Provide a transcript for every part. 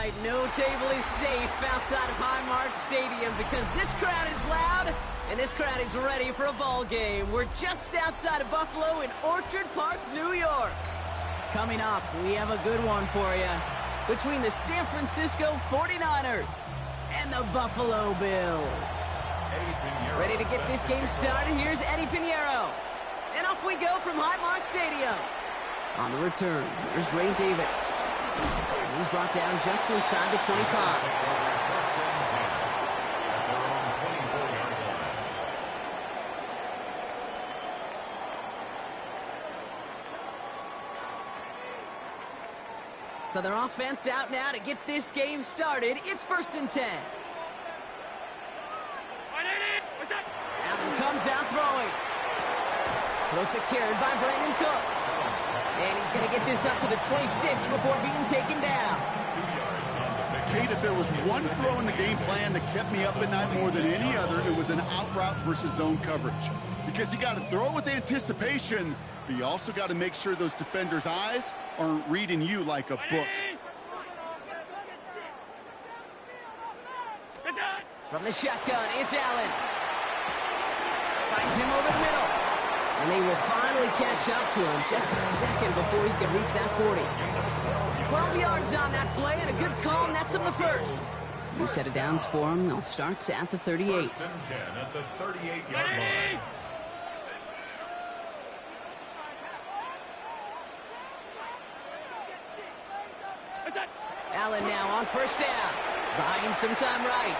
right, no table is safe outside of Highmark Stadium because this crowd is loud and this crowd is ready for a ball game. We're just outside of Buffalo in Orchard Park, New York. Coming up, we have a good one for you between the San Francisco 49ers and the Buffalo Bills. Ready to get this game started? Here's Eddie Pinheiro. And off we go from Highmark Stadium. On the return, here's Ray Davis. And he's brought down just inside the 25. So their offense out now to get this game started. It's 1st and 10. Allen comes out throwing. Well secured by Brandon Cooks. And he's going to get this up to the 26 before being taken down. Kate, if there was one throw in the game plan that kept me up at night more than any other, it was an out route versus zone coverage. Because you got to throw with anticipation, but you also got to make sure those defenders' eyes aren't reading you like a book. From the shotgun, it's Allen. Finds him over the middle. And they will finally catch up to him just a second before he can reach that 40. 12 yards on that play and a good call nets him the first. New set of downs for him. They'll start at the 38. 1st and 10 at the 38-yard line. Allen now on 1st down. Buying some time right.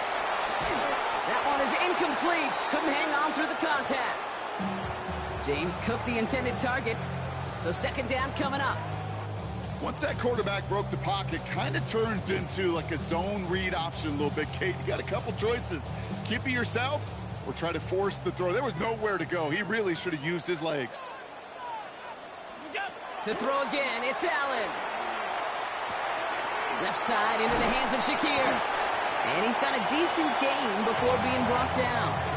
That one is incomplete. Couldn't hang on through the contact. James Cook the intended target. So 2nd down coming up. Once that quarterback broke the pocket, kind of turns into like a zone read option a little bit, Kate. You got a couple choices. Keep it yourself or try to force the throw. There was nowhere to go. He really should have used his legs. To throw again, it's Allen. Left side into the hands of Shakir. And he's got a decent gain before being brought down.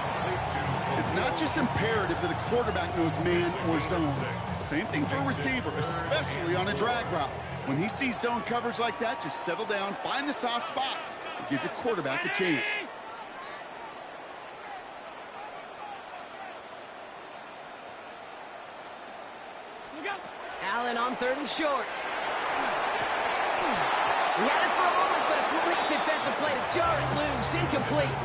It's not just imperative that a quarterback knows man or zone. Same thing for a receiver, especially on a drag route. When he sees zone coverage like that, just settle down, find the soft spot, and give your quarterback a chance. Allen on 3rd and short. He had it for a moment, but a complete defensive play to jar it loose. Incomplete.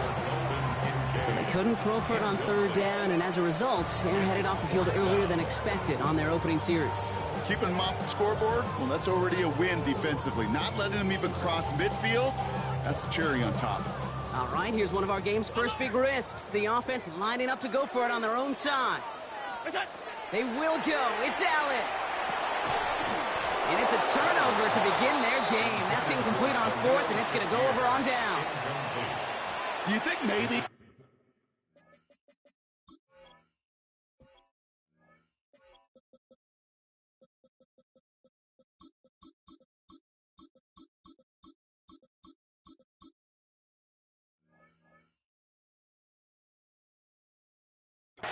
So they couldn't throw for it on 3rd down, and as a result, they're headed off the field earlier than expected on their opening series. Keeping them off the scoreboard? Well, that's already a win defensively. Not letting them even cross midfield, that's the cherry on top. All right, here's one of our game's first big risks. The offense lining up to go for it on their own side. They will go. It's Allen. And it's a turnover to begin their game. That's incomplete on 4th, and it's going to go over on downs. Do you think maybe...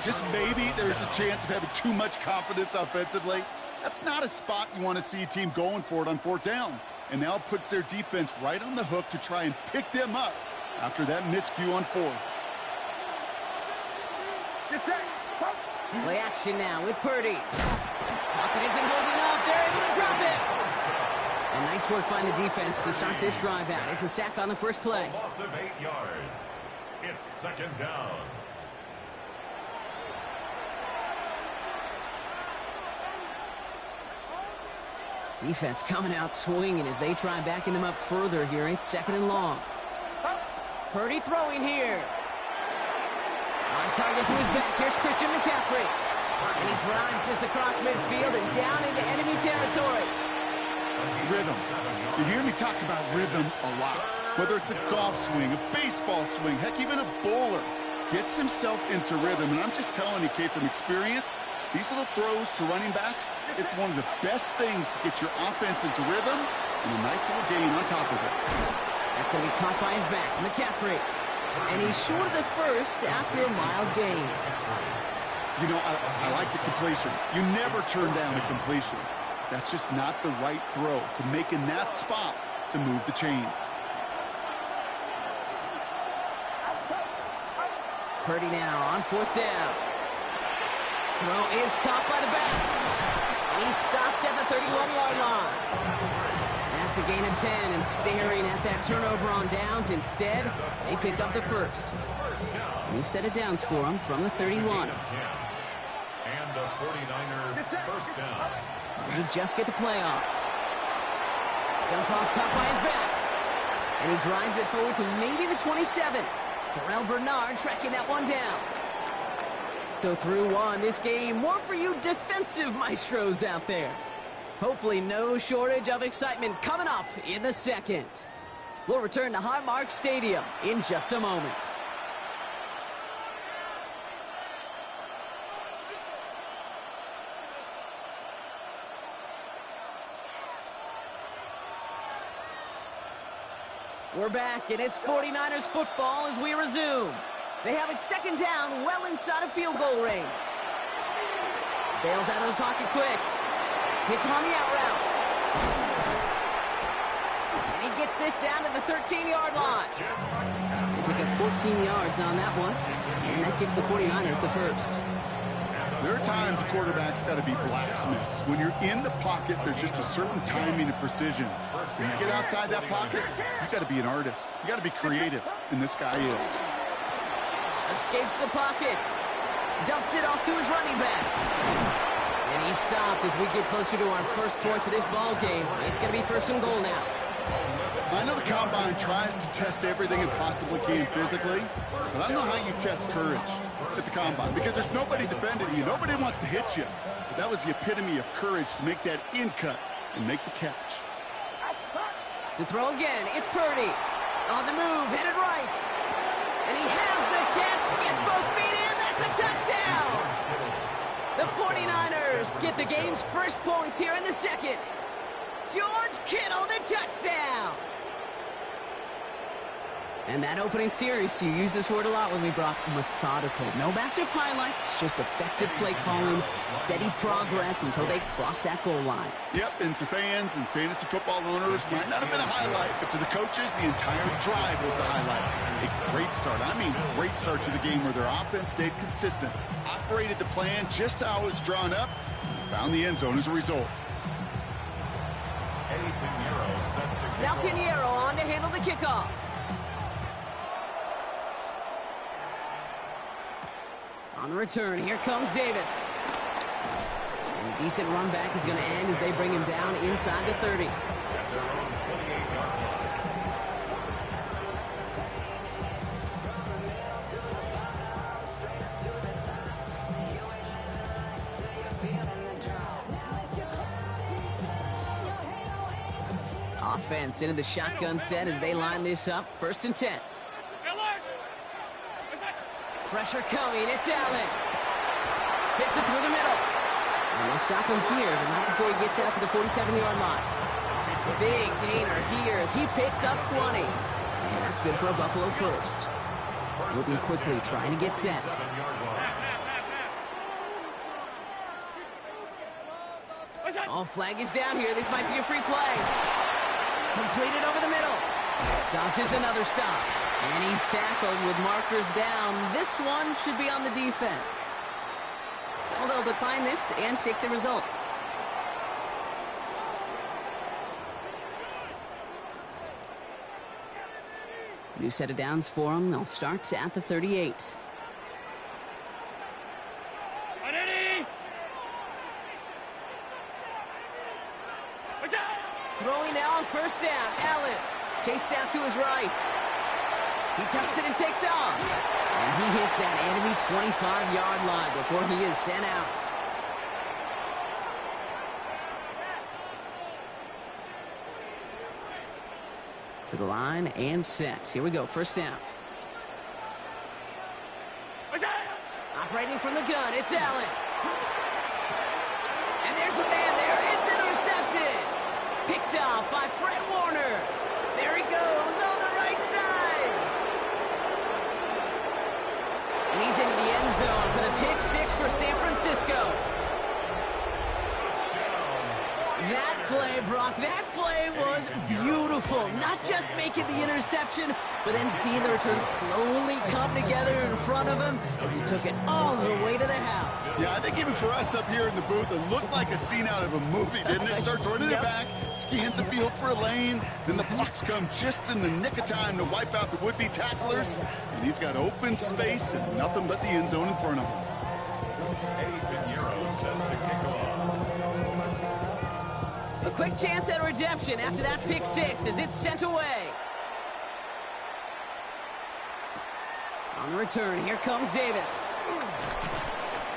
just maybe there's a chance of having too much confidence offensively? That's not a spot you want to see a team going for it on 4th down. And now it puts their defense right on the hook to try and pick them up after that miscue on 4th. Play action now with Purdy. Pocket isn't holding up. They're able to drop it. And nice work by the defense to start this drive out. It's a sack on the first play. Loss of 8 yards. It's 2nd down. Defense coming out swinging as they try backing them up further here. It's 2nd and long. Purdy throwing here. On target to his back. Here's Christian McCaffrey. And he drives this across midfield and down into enemy territory. Rhythm. You hear me talk about rhythm a lot. Whether it's a golf swing, a baseball swing, heck, even a bowler gets himself into rhythm. And I'm just telling you, Kate, from experience, these little throws to running backs, it's one of the best things to get your offense into rhythm and a nice little gain on top of it. That's going to be caught by his back, McCaffrey. And he's short of the first after a mild gain. You know, I like the completion. You never turn down a completion. That's just not the right throw. To make in that spot to move the chains. Purdy now on 4th down. Throw is caught by the back. And he's stopped at the 31-yard line. That's a gain of 10, and staring at that turnover on downs. Instead, they pick up the first. New set of downs for them from the 31. And the 49ers first down. They just get the play off. Dump off caught by his back. And he drives it forward to maybe the 27. Terrell Bernard tracking that one down. So through one, this game, more for you defensive maestros out there. Hopefully no shortage of excitement coming up in the second. We'll return to Highmark Stadium in just a moment. We're back, and it's 49ers football as we resume. They have it 2nd down, well inside of field goal range. Bails out of the pocket quick. Hits him on the out route. And he gets this down to the 13-yard line. They pick up 14 yards on that one, and that gives the 49ers the first. There are times a quarterback's got to be blacksmiths. When you're in the pocket, there's just a certain timing and precision. When you get outside that pocket, you've got to be an artist. You got to be creative, and this guy is. Escapes the pocket. Dumps it off to his running back. And he's stopped as we get closer to our first points of this ball game. It's going to be 1st and goal now. I know the Combine tries to test everything it possibly can physically, but I don't know how you test courage at the Combine because there's nobody defending you. Nobody wants to hit you. But that was the epitome of courage to make that in cut and make the catch. To throw again, it's Purdy. On the move, headed right. And he has the catch, gets both feet in, that's a touchdown! The 49ers get the game's first points here in the second. George Kittle, the touchdown! And that opening series, you use this word a lot when we brought methodical. No massive highlights, just effective play calling, steady progress until they cross that goal line. Yep, and to fans and fantasy football owners, might not have been a highlight, but to the coaches, the entire drive was the highlight. A great start. I mean, great start to the game where their offense stayed consistent, operated the plan just how it was drawn up, and found the end zone as a result. Now Pinheiro on to handle the kickoff. On the return, here comes Davis. And a decent run back is going to end as they bring him down inside the 30. Offense into the shotgun set as they line this up. 1st and 10. Pressure coming, it's Allen. Fits it through the middle. And they'll stop him here, but not before he gets out to the 47-yard line. It's a big gainer here as he picks up 20. And that's good for a Buffalo first. Moving quickly, trying to get set. Oh, flag is down here. This might be a free play. Completed over the middle. Dodges another stop. And he's tackled with markers down. This one should be on the defense. So they'll decline this and take the results. New set of downs for them. They'll start at the 38. Throwing now on 1st down. Allen chased out to his right. He tucks it and takes off. And he hits that enemy 25-yard line before he is sent out. To the line and set. Here we go, 1st down. Operating from the gun, it's Allen. And there's a man there. It's intercepted. Picked off by Fred Warner. There he goes on the right side. And he's into the end zone for the pick 6 for San Francisco. That play, Brock, that play was beautiful. Not just making the interception, but then seeing the return slowly come together in front of him as he took it all the way to the house. Yeah, I think even for us up here in the booth, it looked like a scene out of a movie, didn't it? Starts running it back, scans the field for a lane, then the blocks come just in the nick of time to wipe out the would-be tacklers, and he's got open space and nothing but the end zone in front of him. A quick chance at redemption after that pick six as it's sent away. On the return, here comes Davis.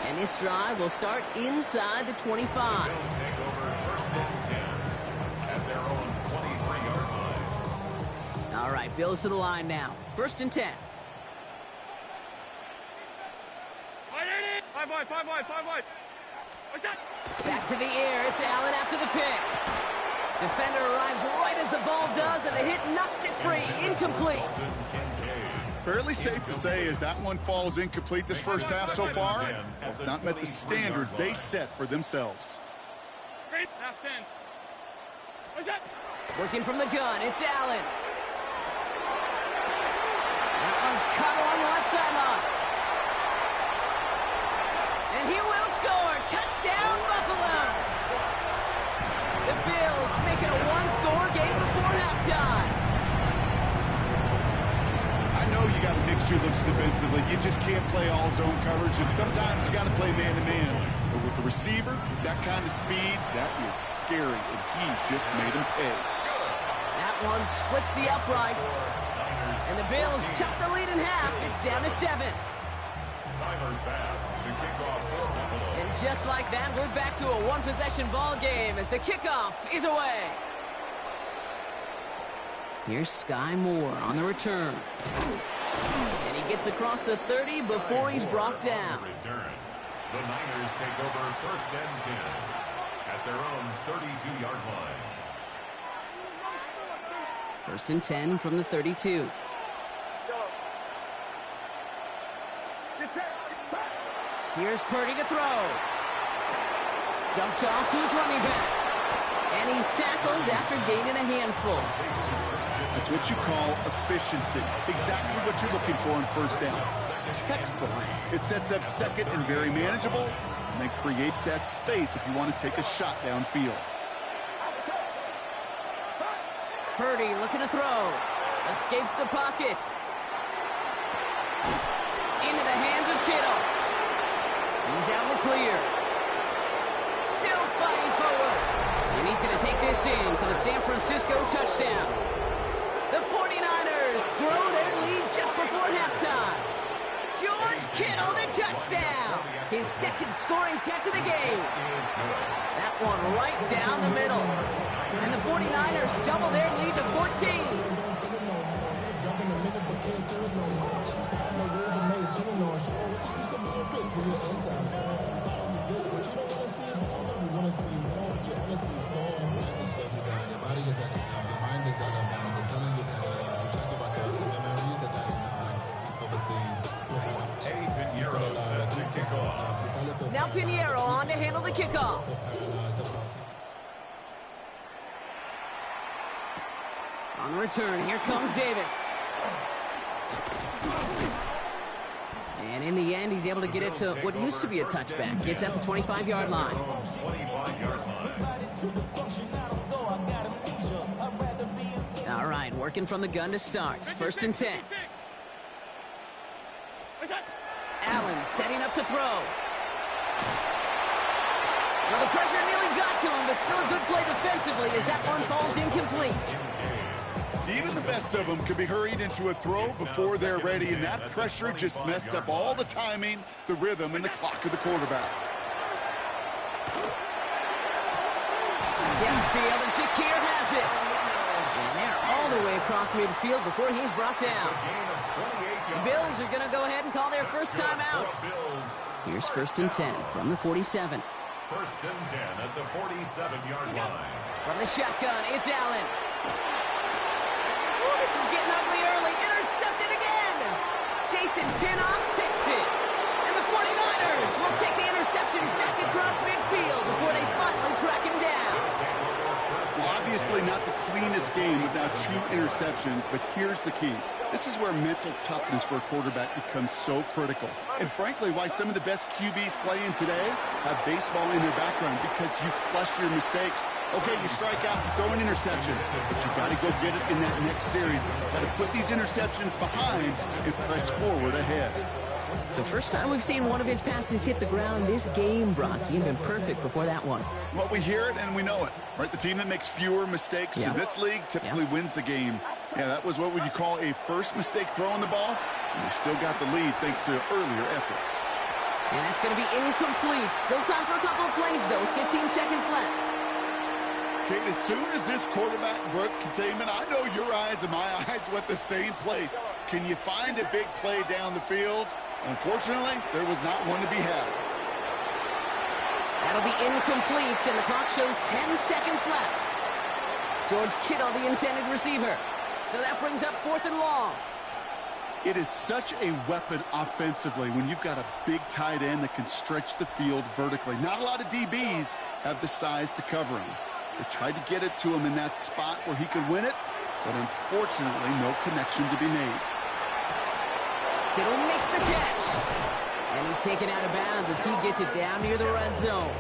And this drive will start inside the 25. All right, Bills to the line now. 1st and 10. 5 wide. What's that? Back to the air. It's Allen after the pick. Defender arrives right as the ball does, and the hit knocks it free. Incomplete. Fairly safe to say as that one falls incomplete this first half so far. Well, it's not met the standard they set for themselves. Half 10. What's that? Working from the gun. It's Allen. That one's cut along the left sideline. And he will score. Touchdown, Buffalo. The Bills make it a one-score game before halftime. I know you got a mixture looks defensively. You just can't play all zone coverage, and sometimes you got to play man-to-man. But with the receiver, with that kind of speed, that is scary, and he just made him pay. That one splits the uprights. And the Bills chop the lead in half. It's down to 7. And just like that, we're back to a one-possession ball game as the kickoff is away. Here's Sky Moore on the return. And he gets across the 30 before he's brought down. The Niners take over 1st and 10 at their own 32-yard line. 1st and 10 from the 32. Here's Purdy to throw. Dumped off to his running back. And he's tackled after gaining a handful. That's what you call efficiency. Exactly what you're looking for in 1st down. Textbook. It sets up 2nd and very manageable, and then creates that space if you want to take a shot downfield. Purdy looking to throw. Escapes the pocket. Into the hands of Kittle. He's out in the clear. Still fighting forward. And he's going to take this in for the San Francisco touchdown. The 49ers throw their lead just before halftime. George Kittle, the touchdown. His 2nd scoring catch of the game. That one right down the middle. And the 49ers double their lead to 14. Now Pinheiro on to handle the kickoff. On the return, here comes Davis. And in the end, he's able to get it to what used to be a touchback. It's at the 25-yard line. All right, working from the gun to start. 1st and 10. Allen setting up to throw. Well, the pressure nearly got to him, but still a good play defensively as that one falls incomplete. Even the best of them could be hurried into a throw before they're ready, and that pressure just messed up all the timing, the rhythm, and the clock of the quarterback. Downfield, and Shakir has it. And they're all the way across midfield before he's brought down. The Bills are going to go ahead and call their first timeout. Here's 1st and 10 from the 47. 1st and 10 at the 47-yard line. From the shotgun, it's Allen. Oh, this is getting ugly early. Intercepted again. Jason Pinnock picks it. And the 49ers will take the interception back across midfield before they finally track him down. Well, obviously not the cleanest game without 2 interceptions, but here's the key. This is where mental toughness for a quarterback becomes so critical. And frankly, why some of the best QBs playing today have baseball in their background, because you flush your mistakes. Okay, you strike out and throw an interception, but you got to go get it in that next series. Got to put these interceptions behind and press forward ahead. So first time we've seen one of his passes hit the ground this game, Brock. He'd been perfect before that one. Well, we hear it and we know it, right? The team that makes fewer mistakes in this league typically wins the game. Yeah, that was what would you call a first mistake throwing the ball, and they still got the lead thanks to earlier efforts. And that's going to be incomplete. Still time for a couple of plays, though. 15 seconds left. Kate, as soon as this quarterback broke containment, I know your eyes and my eyes went the same place. Can you find a big play down the field? Unfortunately, there was not one to be had. That'll be incomplete, and the clock shows 10 seconds left. George Kittle, the intended receiver. So that brings up 4th and long. It is such a weapon offensively when you've got a big tight end that can stretch the field vertically. Not a lot of DBs have the size to cover him. They tried to get it to him in that spot where he could win it, but unfortunately, no connection to be made. Kittle makes the catch. And he's taken out of bounds as he gets it down near the red zone.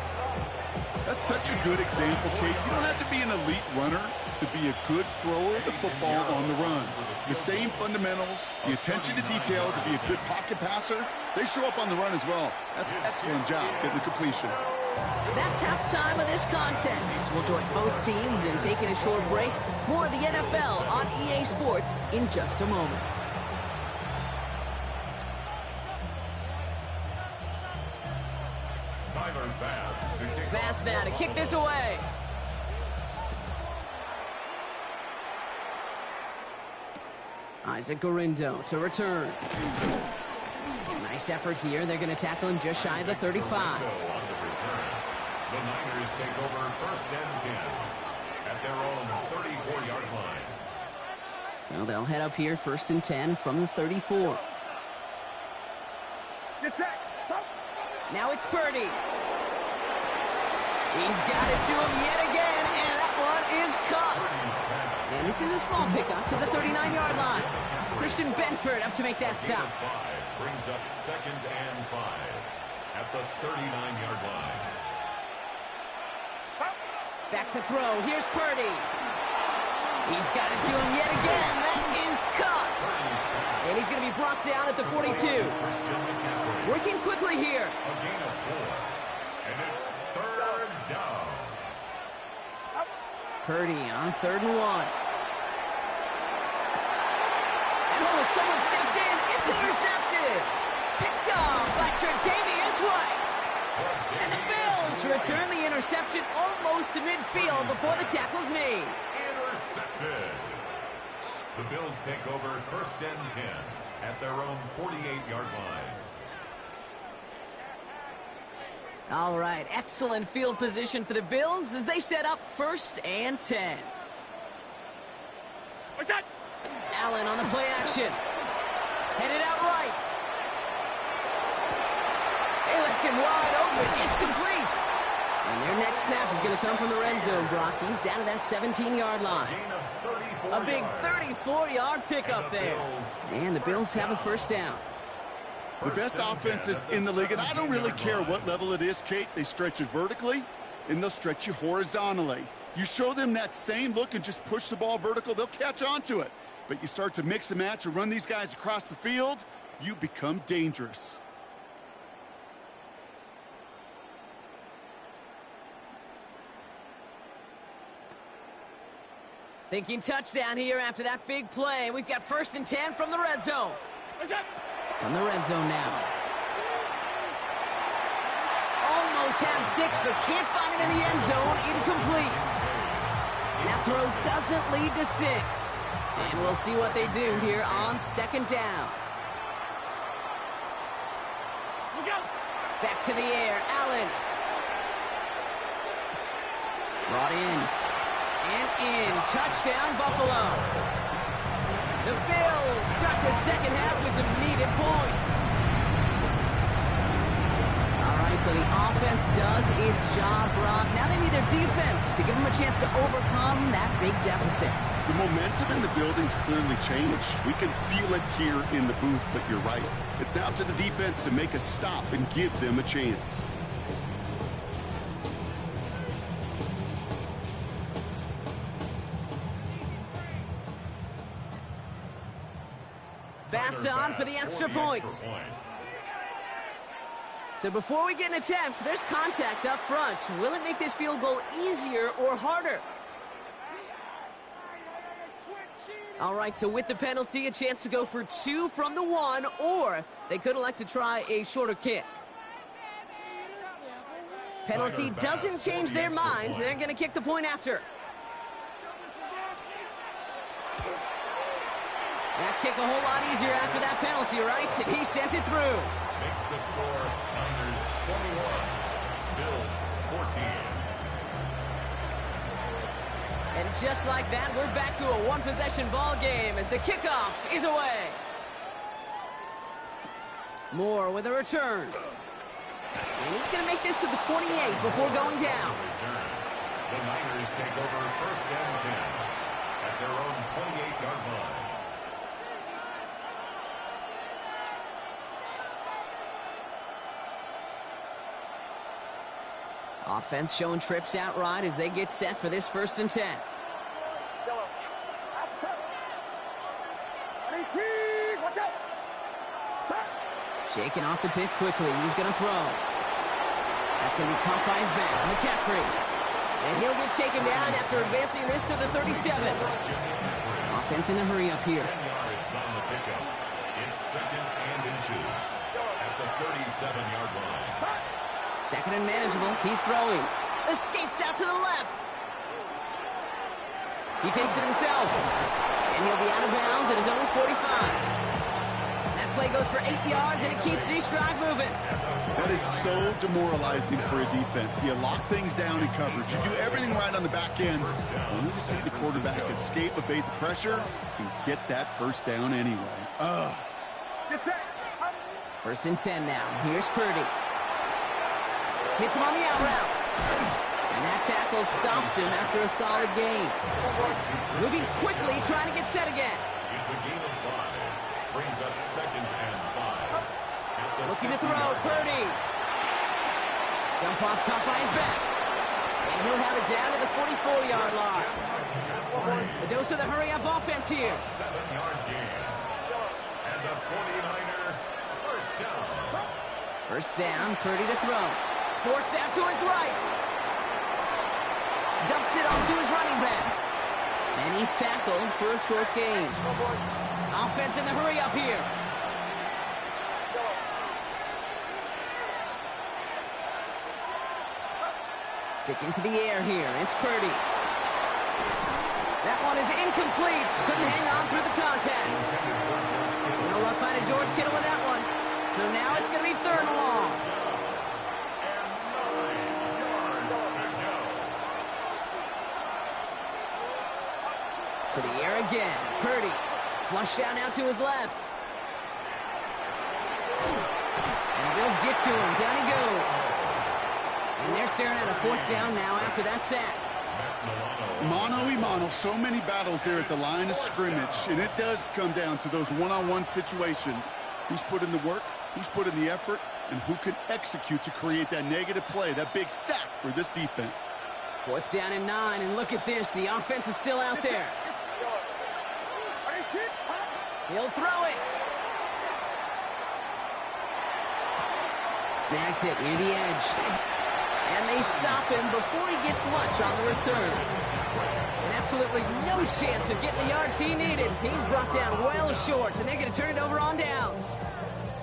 That's such a good example, Kate. You don't have to be an elite runner to be a good thrower of the football on the run. The same fundamentals, the attention to detail to be a good pocket passer, they show up on the run as well. That's an excellent job getting the completion. That's halftime of this contest. We'll join both teams in taking a short break. More of the NFL on EA Sports in just a moment. Bass now to kick this away. Isaac Gorindo to return. Nice effort here. They're going to tackle him just shy of the 35. The Niners take over 1st and 10 at their own 34-yard line. So they'll head up here 1st and 10 from the 34. Now it's Purdy. He's got it to him yet again, and that one is caught. And this is a small pickup to the 39-yard line. Christian Benford up to make that stop. Brings up 2nd and 5 at the 39-yard line. Back to throw. Here's Purdy. He's got it to him yet again. That is caught. And he's going to be brought down at the 42. Working quickly here. A gain of 4. And it's 3rd down. Purdy on 3rd and 1. And oh, someone stepped in. It's intercepted. Picked off by Tre'Davious White. And the Bills return the interception almost to midfield before the tackle's made. Intercepted. The Bills take over 1st and 10 at their own 48-yard line. All right, excellent field position for the Bills as they set up 1st and 10. What's that? Allen on the play action. Headed out right. They left him wide open. It's complete. And their next snap is going to come from the red zone, Brock. He's down to that 17-yard line. A big 34-yard pickup there. And the Bills have a 1st down. The best offenses in the league, and I don't really care what level it is, Kate. They stretch it vertically, and they'll stretch you horizontally. You show them that same look and just push the ball vertical, they'll catch on to it. But you start to mix and match and run these guys across the field, you become dangerous. Thinking touchdown here after that big play. We've got 1st and 10 from the red zone. What's that? From the red zone now. Almost had 6, but can't find him in the end zone. Incomplete. That throw doesn't lead to 6. And we'll see what they do here on 2nd down. Back to the air. Allen. Brought in. And in. Touchdown, Buffalo. The Bills start the second half with some needed points. right, so the offense does its job, Rob. Now they need their defense to give them a chance to overcome that big deficit. The momentum in the building's clearly changed. We can feel it here in the booth, but you're right. It's now up to the defense to make a stop and give them a chance. Pass on for the extra point. So before we get an attempt, there's contact up front. Will it make this field goal easier or harder? All right, so with the penalty, a chance to go for 2 from the 1, or they could elect to try a shorter kick. Penalty doesn't change their mind. They're going to kick the point after. That kick a whole lot easier after that penalty, right? He sent it through. Makes the score Niners 21, Bills 14. And just like that, we're back to a one-possession ball game as the kickoff is away. Moore with a return. And he's going to make this to the 28 before going down. The Niners take over first and 10 at their own 28-yard line. Offense showing trips out right as they get set for this first and 10. Shaking off the pick quickly. He's going to throw. That's going to be caught by his back. McCaffrey. And he'll get taken down after advancing this to the 37. Offense in the hurry up here. 10 yards on the pickup. It's second and inches at the 37-yard line. Second and manageable. He's throwing. Escapes out to the left. He takes it himself. And he'll be out of bounds at his own 45. That play goes for 8 yards, and it keeps this drive moving. That is so demoralizing for a defense. You lock things down in coverage. You do everything right on the back end. Only to see the quarterback escape, evade the pressure, and get that first down anyway. First and 10 now. Here's Purdy. Hits him on the out route. And that tackle stops him after a solid gain. Moving quickly, trying to get set again. It's a gain of 5. Brings up second and 5. Looking to throw, Purdy. Jump off, caught by his back. And he'll have it down to the 44-yard line. A dose of the hurry-up offense here. 7-yard gain. And the 49er first down. First down, Purdy to throw. Forced out to his right. Dumps it off to his running back. And he's tackled for a short gain. Offense in the hurry up here. Sticking to the air here. It's Purdy. That one is incomplete. Couldn't hang on through the contact. No luck finding George Kittle with that one. So now it's going to be third and long. To the air again. Purdy. Flushed out now to his left. And the Bills get to him. Down he goes. And they're staring at a fourth down now after that sack. Mano-a-mano. So many battles there at the line of scrimmage. And it does come down to those one-on-one situations. Who's put in the work, who's put in the effort, and who can execute to create that negative play, that big sack for this defense. Fourth down and 9. And look at this. The offense is still out there. He'll throw it. Snags it near the edge. And they stop him before he gets much on the return. And absolutely no chance of getting the yards he needed. He's brought down well short, and they're going to turn it over on downs.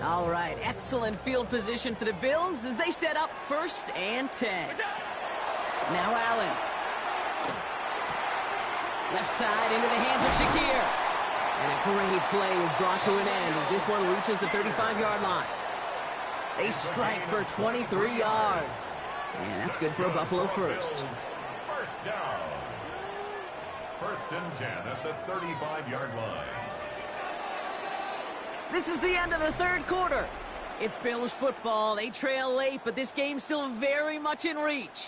All right, excellent field position for the Bills as they set up first and 10. Now Allen. Left side into the hands of Shakir. And a great play is brought to an end as this one reaches the 35-yard line. They strike for 23 yards. And that's good for a Buffalo first. First down. First and 10 at the 35-yard line. This is the end of the third quarter. It's Bills football. They trail late, but this game's still very much in reach.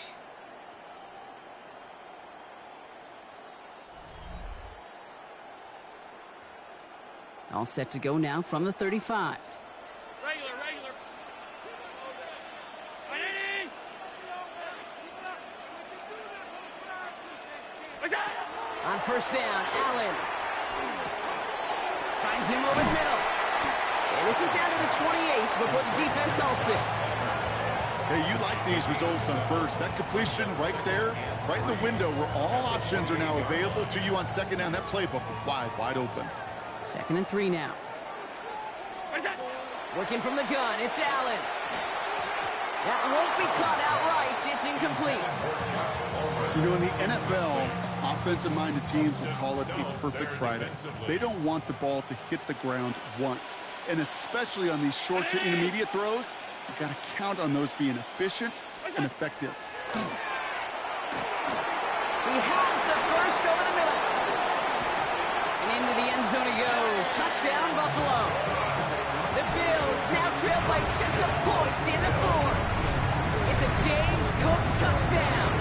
All set to go now from the 35. Regular. On first down, Allen finds him over the middle. And this is down to the 28 before the defense halts it. Hey, you like these results on first. That completion right there, right in the window where all options are now available to you on second down. That playbook wide open. 2nd and 3 now. Working from the gun, it's Allen. That won't be caught outright. It's incomplete. You know, in the NFL, offensive-minded teams will call it a perfect Friday. They don't want the ball to hit the ground once. And especially on these short to intermediate throws, you've got to count on those being efficient and effective. He has the first over the middle. And into the end zone he goes. Touchdown, Buffalo. The Bills now trail by just a point in the 4th. It's a James Cook touchdown.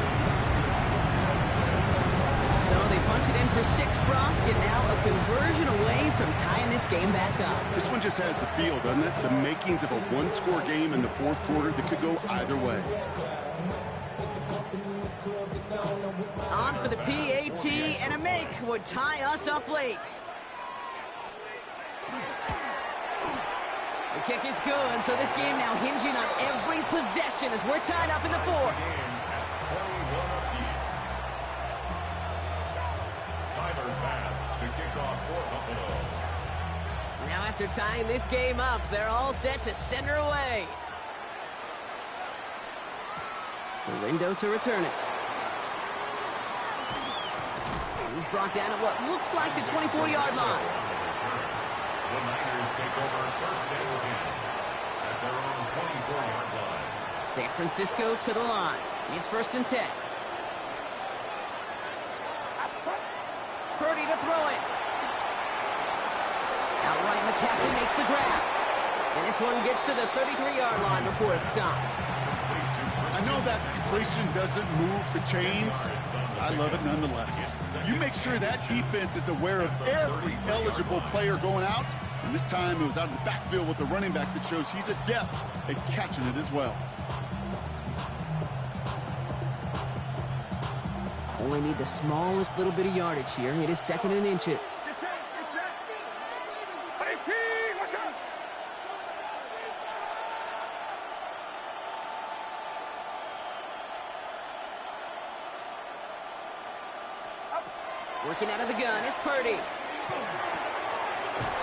So they punch it in for 6, Brock, and now a conversion away from tying this game back up. This one just has the feel, doesn't it? The makings of a one-score game in the 4th quarter that could go either way. On for the PAT, and a make would tie us up late. The kick is good, so this game now hinging on every possession as we're tied up in the 4th. Now after tying this game up, they're all set to send her away. The window to return it. He's brought down at what looks like the 24-yard line. The Niners take over 1st and 10 at their own 24-yard line. San Francisco to the line. It's 1st and 10. Purdy to throw it. Outright McCaffrey makes the grab. And this one gets to the 33-yard line before it's stopped. I know that completion doesn't move the chains. I love it nonetheless. You make sure that defense is aware of every eligible player going out. And this time it was out of the backfield with the running back that shows he's adept at catching it as well. Only need the smallest little bit of yardage here. It is 2nd and inches. Working out of the gun, it's Purdy.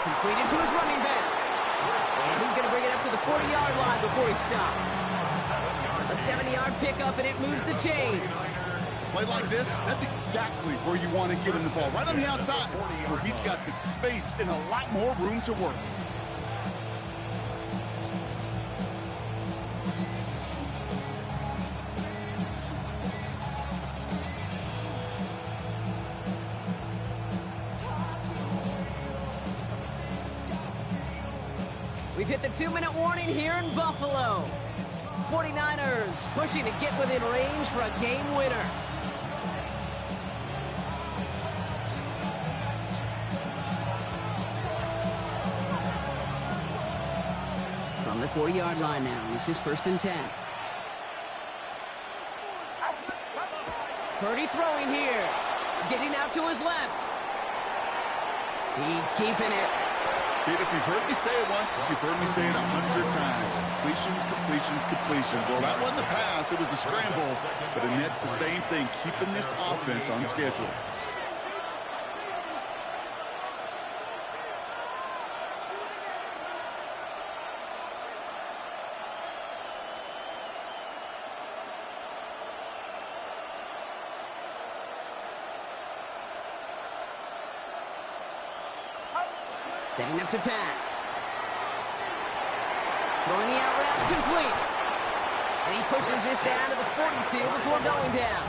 Completed to his running back. And he's going to bring it up to the 40-yard line before he stopped. A 70-yard pickup, and it moves the chains. Play like this, that's exactly where you want to get him the ball. Right on the outside, where he's got the space and a lot more room to work. We've hit the 2-minute warning here in Buffalo. 49ers pushing to get within range for a game winner. From the 40-yard line now, this is 1st and 10. Purdy throwing here. Getting out to his left. He's keeping it. Kid, if you've heard me say it once, you've heard me say it 100 times. Completions. Well, that wasn't the pass. It was a scramble. But Annette's the same thing, keeping this offense on schedule. Setting up to pass. Throwing the out route complete. And he pushes this down to the 42 before going down.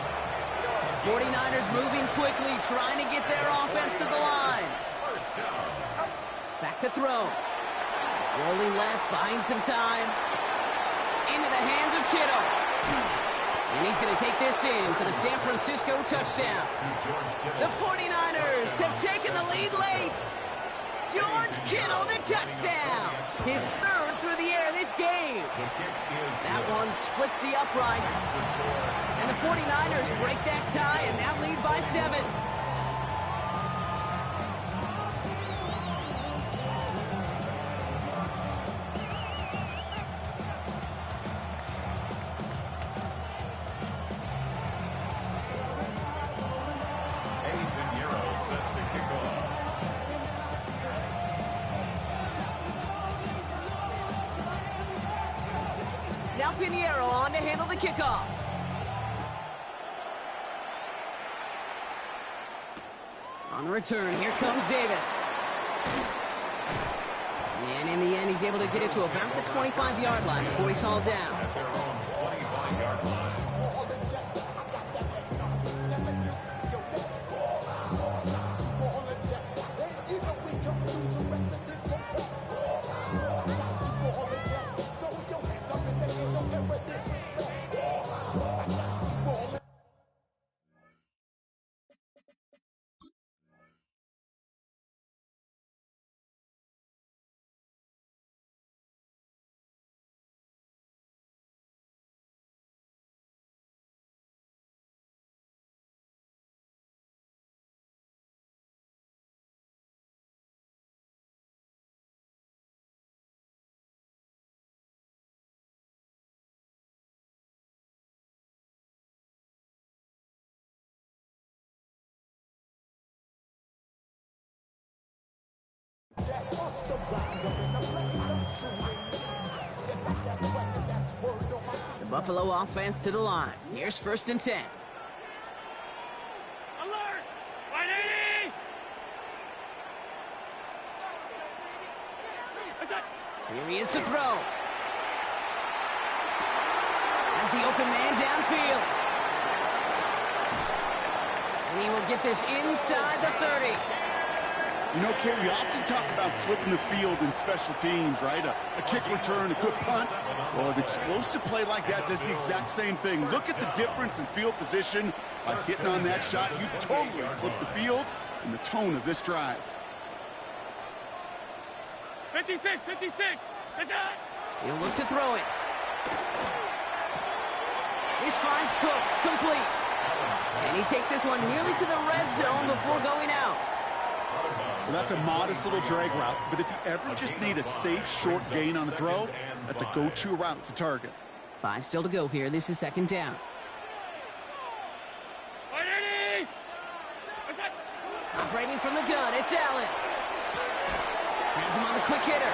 49ers moving quickly, trying to get their offense to the line. Back to throw. Rolling left, buying some time. Into the hands of Kittle. And he's going to take this in for the San Francisco touchdown. The 49ers have taken the lead late. George Kittle, the touchdown. His third through the air this game. That one splits the uprights. And the 49ers break that tie and now lead by 7. Now Pinheiro on to handle the kickoff. On the return, here comes Davis. And in the end, he's able to get it to about the 25-yard line before he's hauled down. At their own 25-yard line. The Buffalo offense to the line. Here's 1st and 10. Alert! 180! What's that? Here he is to throw. Has the open man downfield. And he will get this inside the 30. You know, Kerry, you often talk about flipping the field in special teams, right? A kick return, a good punt. Well, an explosive play like that does the exact same thing. Look at the difference in field position. By hitting on that shot, you've totally flipped the field and the tone of this drive. 56, 56! It's out! He'll look to throw it. This finds Cooks, complete. And he takes this one nearly to the red zone before going out. Well, that's a modest little drag route, but if you ever just need a safe, short gain on a throw, that's a go-to route to target. 5 still to go here. This is 2nd down. 180! What's that? Operating from the gun, it's Allen. Has him on the quick hitter.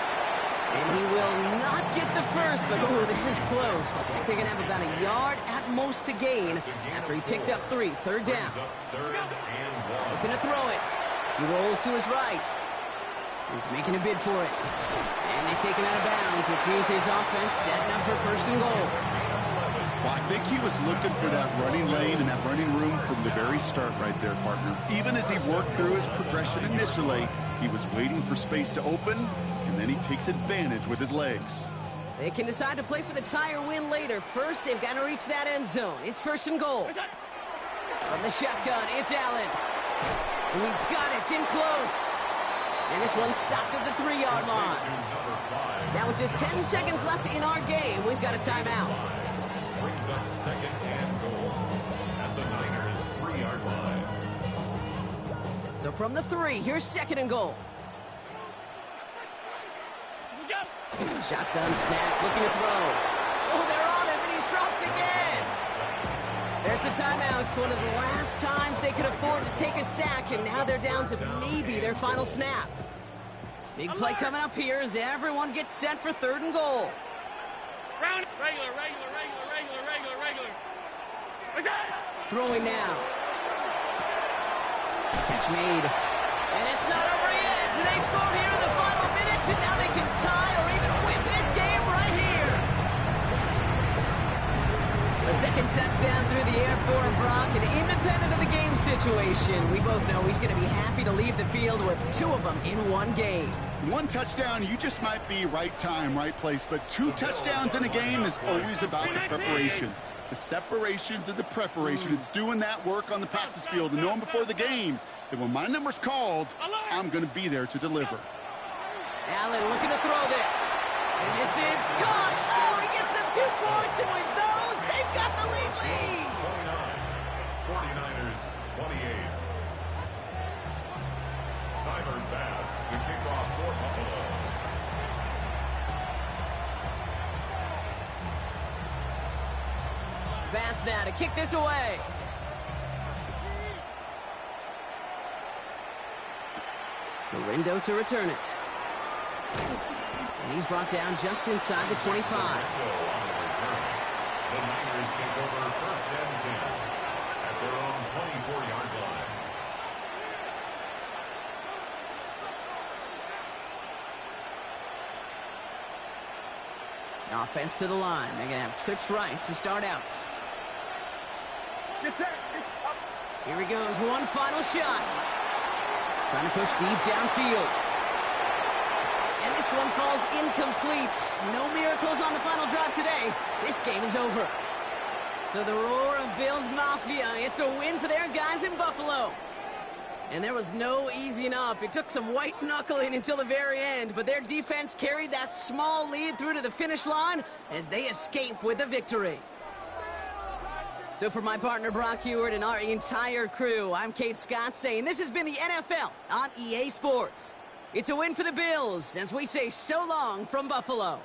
And he will not get the first, but ooh, this is close. Looks like they're going to have about a yard at most to gain after he picked up 3. 3rd down. Looking to throw it. He rolls to his right. He's making a bid for it. And they take him out of bounds, which means his offense setting up for 1st and goal. Well, I think he was looking for that running lane and that running room from the very start right there, partner. Even as he worked through his progression initially, he was waiting for space to open, and then he takes advantage with his legs. They can decide to play for the tie or win later. First, they've got to reach that end zone. It's 1st and goal. From the shotgun, it's Allen. And he's got it. It's in close. And this one's stopped at the 3-yard line. Now with just 10 seconds left in our game, we've got a timeout. Brings up 2nd and goal at the Niners 3-yard line. So from the 3, here's 2nd and goal. Shotgun snap, looking to throw. Oh, they're on him, and he's dropped again. There's the timeout. It's one of the last times they could afford to take a sack, and now they're down to maybe their final snap. Big play coming up here as everyone gets set for 3rd and goal. Round, regular. What's that? Throwing now. Catch made. And it's not over yet. They score here in the final minutes, and now they can tie or even win this game right here. A second touchdown through the air for Brock, and independent of the game situation, we both know he's going to be happy to leave the field with 2 of them in one game. 1 touchdown, you just might be right time, right place, but 2 touchdowns in a game is always about the preparation. The separations and the preparation. It's doing that work on the practice field and knowing before the game that when my number's called, I'm going to be there to deliver. Allen looking to throw this. And this is caught. Oh, he gets them 2 points, and with those, they've got the lead. 49ers 28. Timer pass to kick off for Buffalo. Bass now to kick this away. Garindo to return it. And he's brought down just inside the 25. The Niners take over first and 10 at their own 24-yard line. Offense to the line. They're going to have trips right to start out. Here he goes. One final shot. Trying to push deep downfield. And this one falls incomplete. No miracles on the final drive today. This game is over. So the roar of Bills Mafia, it's a win for their guys in Buffalo. And there was no easing up. It took some white knuckling until the very end, but their defense carried that small lead through to the finish line as they escape with a victory. So for my partner Brock Heward and our entire crew, I'm Kate Scott saying this has been the NFL on EA Sports. It's a win for the Bills as we say so long from Buffalo.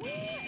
We